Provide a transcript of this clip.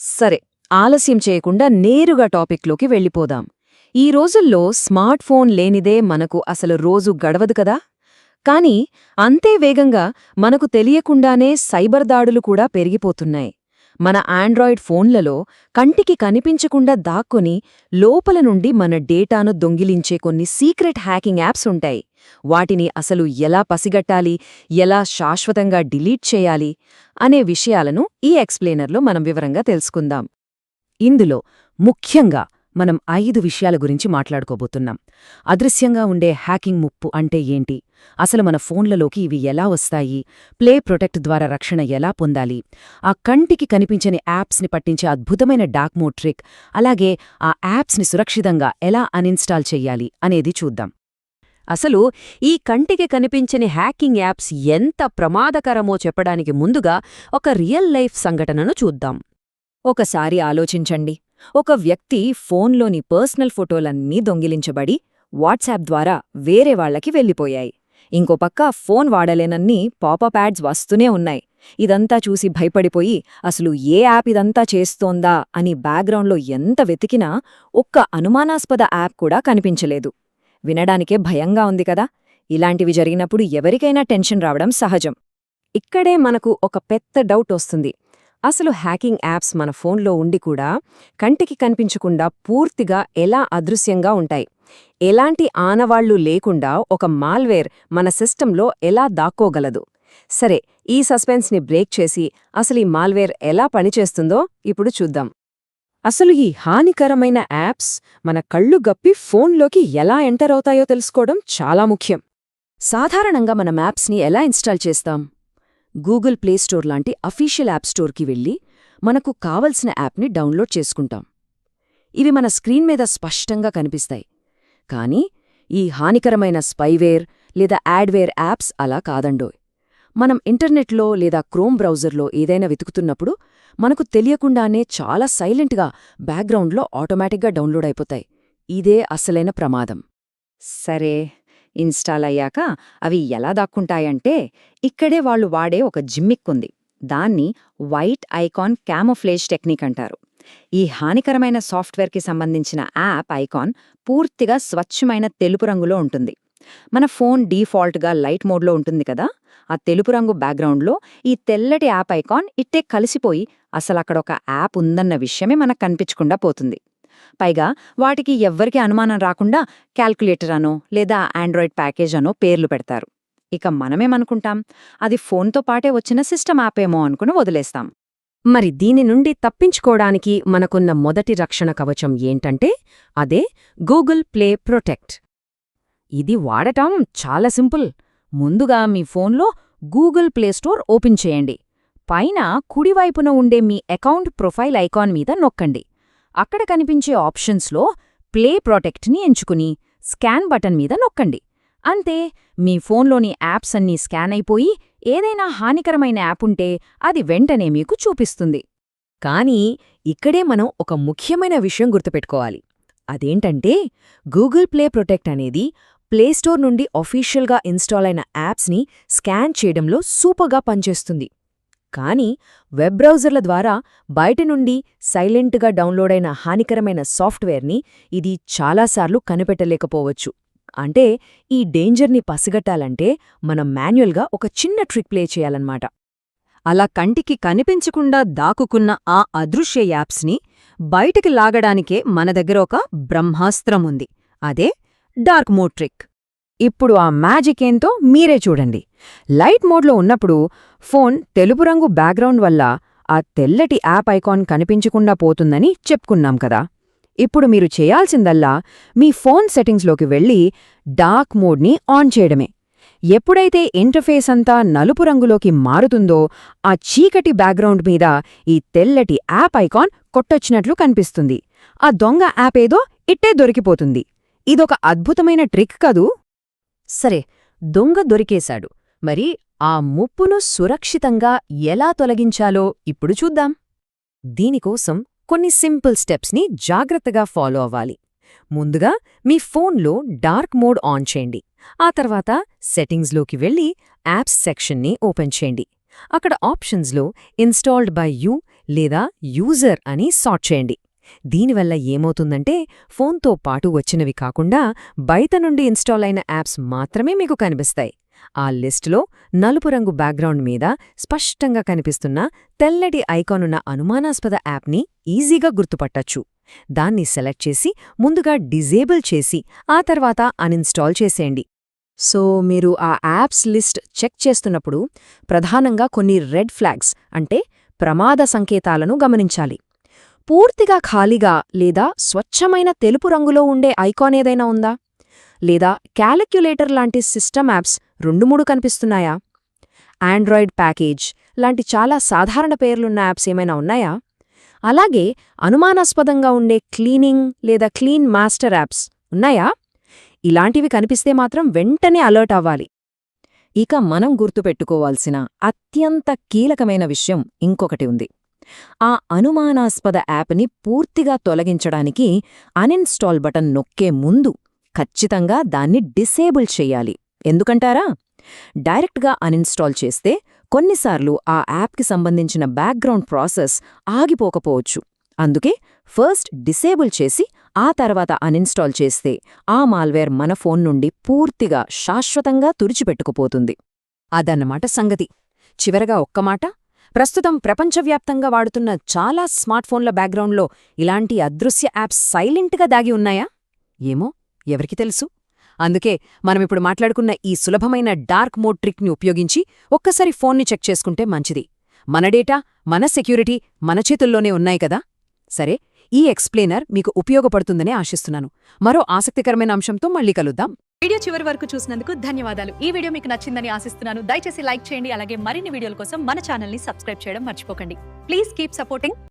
సరే, ఆలస్యం చేయకుండా నేరుగా టాపిక్లోకి వెళ్ళిపోదాం. ఈ రోజుల్లో స్మార్ట్ ఫోన్ లేనిదే మనకు అసలు రోజు గడవదు కదా. కానీ అంతే వేగంగా మనకు తెలియకుండానే సైబర్ దాడులు కూడా పెరిగిపోతున్నాయి. మన ఆండ్రాయిడ్ ఫోన్లలో కంటికి కనిపించకుండా దాక్కుని లోపల నుండి మన డేటాను దొంగిలించే కొన్ని సీక్రెట్ హ్యాకింగ్ యాప్స్ ఉంటాయి. వాటిని అసలు ఎలా పసిగట్టాలి, ఎలా శాశ్వతంగా డిలీట్ చేయాలి అనే విషయాలను ఈ ఎక్స్ప్లెయినర్లో మనం వివరంగా తెలుసుకుందాం. ఇందులో ముఖ్యంగా మనం 5 విషయాల గురించి మాట్లాడుకోబోతున్నాం. అదృశ్యంగా ఉండే హ్యాకింగ్ ముప్పు అంటే ఏంటి, అసలు మన ఫోన్లలోకి ఇవి ఎలా వస్తాయి, ప్లే ప్రొటెక్ట్ ద్వారా రక్షణ ఎలా పొందాలి, ఆ కంటికి కనిపించని యాప్స్ని పట్టించే అద్భుతమైన డార్క్ మోడ్ ట్రిక్, అలాగే ఆ యాప్స్ని సురక్షితంగా ఎలా అన్ఇన్స్టాల్ చెయ్యాలి అనేది చూద్దాం. అసలు ఈ కంటికి కనిపించని హ్యాకింగ్ యాప్స్ ఎంత ప్రమాదకరమో చెప్పడానికి ముందుగా ఒక రియల్ లైఫ్ సంఘటనను చూద్దాం. ఒకసారి ఆలోచించండి. ఒక వ్యక్తి ఫోన్లోని పర్సనల్ ఫోటోలన్నీ దొంగిలించబడి వాట్సాప్ ద్వారా వేరే వాళ్లకి వెళ్ళిపోయాయి. ఇంకో పక్క ఫోన్ వాడలేనన్ని పాపప్ యాడ్స్ వస్తూనే ఉన్నాయి. ఇదంతా చూసి భయపడిపోయి అసలు ఏ యాప్ ఇదంతా చేస్తోందా అని బ్యాక్గ్రౌండ్లో ఎంత వెతికినా ఒక్క అనుమానాస్పద యాప్ కూడా కనిపించలేదు. వినడానికే భయంగా ఉంది కదా. ఇలాంటివి జరిగినప్పుడు ఎవరికైనా టెన్షన్ రావడం సహజం. ఇక్కడే మనకు ఒక పెద్ద డౌట్ వస్తుంది. అసలు హ్యాకింగ్ యాప్స్ మన ఫోన్లో ఉండి కూడా కంటికి కనిపించకుండా పూర్తిగా ఎలా అదృశ్యంగా ఉంటాయి? ఎలాంటి ఆనవాళ్లు లేకుండా ఒక మాల్వేర్ మన సిస్టంలో ఎలా దాక్కోగలదు? సరే, ఈ సస్పెన్స్ని బ్రేక్ చేసి అసలు ఈ మాల్వేర్ ఎలా పనిచేస్తుందో ఇప్పుడు చూద్దాం. అసలు ఈ హానికరమైన యాప్స్ మన కళ్ళు గప్పి ఫోన్లోకి ఎలా ఎంటర్ అవుతాయో తెలుసుకోవడం చాలా ముఖ్యం. సాధారణంగా మనం యాప్స్ని ఎలా ఇన్స్టాల్ చేస్తాం? గూగుల్ ప్లేస్టోర్ లాంటి అఫీషియల్ యాప్ స్టోర్కి వెళ్ళి మనకు కావలసిన యాప్ని డౌన్లోడ్ చేసుకుంటాం. ఇవి మన స్క్రీన్ మీద స్పష్టంగా కనిపిస్తాయి. కానీ ఈ హానికరమైన స్పైవేర్ లేదా యాడ్వేర్ యాప్స్ అలా కాదండోయ్. మనం ఇంటర్నెట్లో లేదా క్రోమ్ బ్రౌజర్లో ఏదైనా వెతుకుతున్నప్పుడు మనకు తెలియకుండానే చాలా సైలెంట్గా బ్యాక్గ్రౌండ్లో ఆటోమేటిక్గా డౌన్లోడ్ అయిపోతాయి. ఇదే అసలైన ప్రమాదం. సరే, ఇన్స్టాల్ అయ్యాక అవి ఎలా దాక్కుంటాయంటే ఇక్కడే వాళ్ళు వాడే ఒక జిమ్మిక్కుంది. దాన్ని వైట్ ఐకాన్ క్యామోఫ్లేజ్ టెక్నిక్ అంటారు. ఈ హానికరమైన సాఫ్ట్వేర్కి సంబంధించిన యాప్ ఐకాన్ పూర్తిగా స్వచ్ఛమైన తెలుపు రంగులో ఉంటుంది. మన ఫోన్ డీఫాల్ట్గా లైట్ మోడ్లో ఉంటుంది కదా. ఆ తెలుపు రంగు బ్యాక్గ్రౌండ్లో ఈ తెల్లటి యాప్ ఐకాన్ ఇట్టే కలిసిపోయి అసలక్కడ ఒక యాప్ ఉందన్న విషయమే మనకు కనిపించకుండా పోతుంది. పైగా వాటికి ఎవ్వరికీ అనుమానం రాకుండా క్యాల్కులేటర్ అనో లేదా ఆండ్రాయిడ్ ప్యాకేజ్ అనో పేర్లు పెడతారు. ఇక మనమేమనుకుంటాం, అది ఫోన్తో పాటే వచ్చిన సిస్టమ్ యాపేమో అనుకుని వదిలేస్తాం. మరి దీని నుండి తప్పించుకోవడానికి మనకున్న మొదటి రక్షణ కవచం ఏంటంటే అదే గూగుల్ ప్లే ప్రొటెక్ట్. ఇది వాడటం చాలా సింపుల్. ముందుగా మీ ఫోన్లో గూగుల్ ప్లేస్టోర్ ఓపెన్ చేయండి. పైన కుడివైపున ఉండే మీ అకౌంట్ ప్రొఫైల్ ఐకాన్ మీద నొక్కండి. అక్కడ కనిపించే ఆప్షన్స్లో ప్లే ప్రొటెక్ట్ని ఎంచుకుని స్కాన్ బటన్ మీద నొక్కండి. అంతే, మీ ఫోన్లోని యాప్స్ అన్నీ స్కాన్ అయిపోయి ఏదైనా హానికరమైన యాప్ ఉంటే అది వెంటనే మీకు చూపిస్తుంది. కానీ ఇక్కడే మనం ఒక ముఖ్యమైన విషయం గుర్తుపెట్టుకోవాలి. అదేంటంటే గూగుల్ ప్లే ప్రొటెక్ట్ అనేది ప్లేస్టోర్ నుండి అఫీషియల్గా ఇన్స్టాల్ అయిన యాప్స్ని స్కాన్ చేయడంలో సూపర్గా పనిచేస్తుంది. కానీ వెబ్ బ్రౌజర్ల ద్వారా బయట నుండి సైలెంట్గా డౌన్లోడైన హానికరమైన సాఫ్ట్వేర్ని ఇది చాలాసార్లు కనిపెట్టలేకపోవచ్చు. అంటే ఈ డేంజర్ని పసిగట్టాలంటే మనం మాన్యువల్గా ఒక చిన్న ట్రిక్ ప్లే చేయాలన్నమాట. అలా కంటికి కనిపించకుండా దాక్కున్న ఆ అదృశ్య యాప్స్ని బయటికి లాగడానికే మన దగ్గర ఒక బ్రహ్మాస్త్రం ఉంది. అదే డార్క్ మోడ్ ట్రిక్. ఇప్పుడు ఆ మ్యాజిక్ ఏంతో మీరే చూడండి. లైట్ మోడ్లో ఉన్నప్పుడు ఫోన్ తెలుపు రంగు బ్యాక్గ్రౌండ్ వల్ల ఆ తెల్లటి యాప్ ఐకాన్ కనిపించకుండా పోతుందని చెప్పుకున్నాం కదా. ఇప్పుడు మీరు చేయాల్సిందల్లా మీ ఫోన్ సెట్టింగ్స్లోకి వెళ్ళి డార్క్ మోడ్ని ఆన్ చేయడమే. ఎప్పుడైతే ఇంటర్ఫేస్ అంతా నలుపు రంగులోకి మారుతుందో ఆ చీకటి బ్యాక్గ్రౌండ్ మీద ఈ తెల్లటి యాప్ ఐకాన్ కొట్టొచ్చినట్లు కనిపిస్తుంది. ఆ దొంగ యాప్ ఏదో ఇట్టే దొరికిపోతుంది. ఇదొక అద్భుతమైన ట్రిక్ కదూ. సరే, దొంగ దొరికేశాడు. మరి ఆ ముప్పును సురక్షితంగా ఎలా తొలగించాలో ఇప్పుడు చూద్దాం. దీనికోసం కొన్ని సింపుల్ స్టెప్స్ని జాగ్రత్తగా ఫాలో అవ్వాలి. ముందుగా మీ ఫోన్లో డార్క్ మోడ్ ఆన్ చేయండి. ఆ తర్వాత సెట్టింగ్స్లోకి వెళ్ళి యాప్స్ సెక్షన్ని ఓపెన్ చేయండి. అక్కడ ఆప్షన్స్లో ఇన్స్టాల్డ్ బై యూ లేదా యూజర్ అని సార్ట్ చేయండి. దీనివల్ల ఏమవుతుందంటే ఫోన్తో పాటు వచ్చినవి కాకుండా బయట నుండి ఇన్స్టాల్ అయిన యాప్స్ మాత్రమే మీకు కనిపిస్తాయి. ఆ లిస్టులో నలుపు రంగు బ్యాక్గ్రౌండ్ మీద స్పష్టంగా కనిపిస్తున్న తెల్లటి ఐకానున్న అనుమానాస్పద యాప్ని ఈజీగా గుర్తుపట్టచ్చు. దాన్ని సెలెక్ట్ చేసి ముందుగా డిజేబుల్ చేసి ఆ తర్వాత అన్ఇన్స్టాల్ చేసేయండి. సో మీరు ఆ యాప్స్ లిస్ట్ చెక్ చేస్తున్నప్పుడు ప్రధానంగా కొన్ని రెడ్ ఫ్లాగ్స్ అంటే ప్రమాద సంకేతాలను గమనించాలి. పూర్తిగా ఖాళీగా లేదా స్వచ్ఛమైన తెలుపు రంగులో ఉండే ఐకాన్ ఏదైనా ఉందా? లేదా క్యాలిక్యులేటర్ లాంటి సిస్టమ్ యాప్స్ 2-3 కనిపిస్తున్నాయా? ఆండ్రాయిడ్ ప్యాకేజ్ లాంటి చాలా సాధారణ పేర్లున్న యాప్స్ ఏమైనా ఉన్నాయా? అలాగే అనుమానాస్పదంగా ఉండే క్లీనింగ్ లేదా క్లీన్ మాస్టర్ యాప్స్ ఉన్నాయా? ఇలాంటివి కనిపిస్తే మాత్రం వెంటనే అలర్ట్ అవ్వాలి. ఇక మనం గుర్తుపెట్టుకోవాల్సిన అత్యంత కీలకమైన విషయం ఇంకొకటి ఉంది. ఆ అనుమానాస్పద యాప్ని పూర్తిగా తొలగించడానికి అన్ఇన్స్టాల్ బటన్ నొక్కే ముందు ఖచ్చితంగా దాన్ని డిసేబుల్ చెయ్యాలి. ఎందుకంటారా? డైరెక్ట్గా అన్ఇన్స్టాల్ చేస్తే కొన్నిసార్లు ఆ యాప్కి సంబంధించిన బ్యాక్గ్రౌండ్ ప్రాసెస్ ఆగిపోకపోవచ్చు. అందుకే ఫస్ట్ డిసేబుల్ చేసి ఆ తర్వాత అన్ఇన్స్టాల్ చేస్తే ఆ మాల్వేర్ మన ఫోన్ నుండి పూర్తిగా శాశ్వతంగా తుడిచిపెట్టుకుపోతుంది. అదన్నమాట సంగతి. చివరగా ఒక్క మాట, ప్రస్తుతం ప్రపంచవ్యాప్తంగా వాడుతున్న చాలా స్మార్ట్ఫోన్ల బ్యాక్గ్రౌండ్లో ఇలాంటి అదృశ్య యాప్స్ సైలెంట్గా దాగి ఉన్నాయా? ఏమో, ఎవరికి తెలుసు? అందుకే మనమిప్పుడు మాట్లాడుకున్న ఈ సులభమైన డార్క్ మోడ్ ట్రిక్ని ఉపయోగించి ఒక్కసారి ఫోన్ని చెక్ చేసుకుంటే మంచిది. మన డేటా, మన సెక్యూరిటీ మన చేతుల్లోనే ఉన్నాయి కదా. సరే, ఈ ఎక్స్ప్లెయినర్ మీకు ఉపయోగపడుతుందనే ఆశిస్తున్నాను. మరో ఆసక్తికరమైన అంశంతో మళ్ళీ కలుద్దాం. వీడియో చివరి వరకు చూసినందుకు ధన్యవాదాలు. ఈ వీడియో మీకు నచ్చిందని ఆశిస్తున్నాను. దయచేసి లైక్ చేయండి. అలాగే మరిన్ని వీడియోల కోసం మన ఛానల్ని సబ్స్క్రైబ్ చేయడం మర్చిపోకండి. Please keep supporting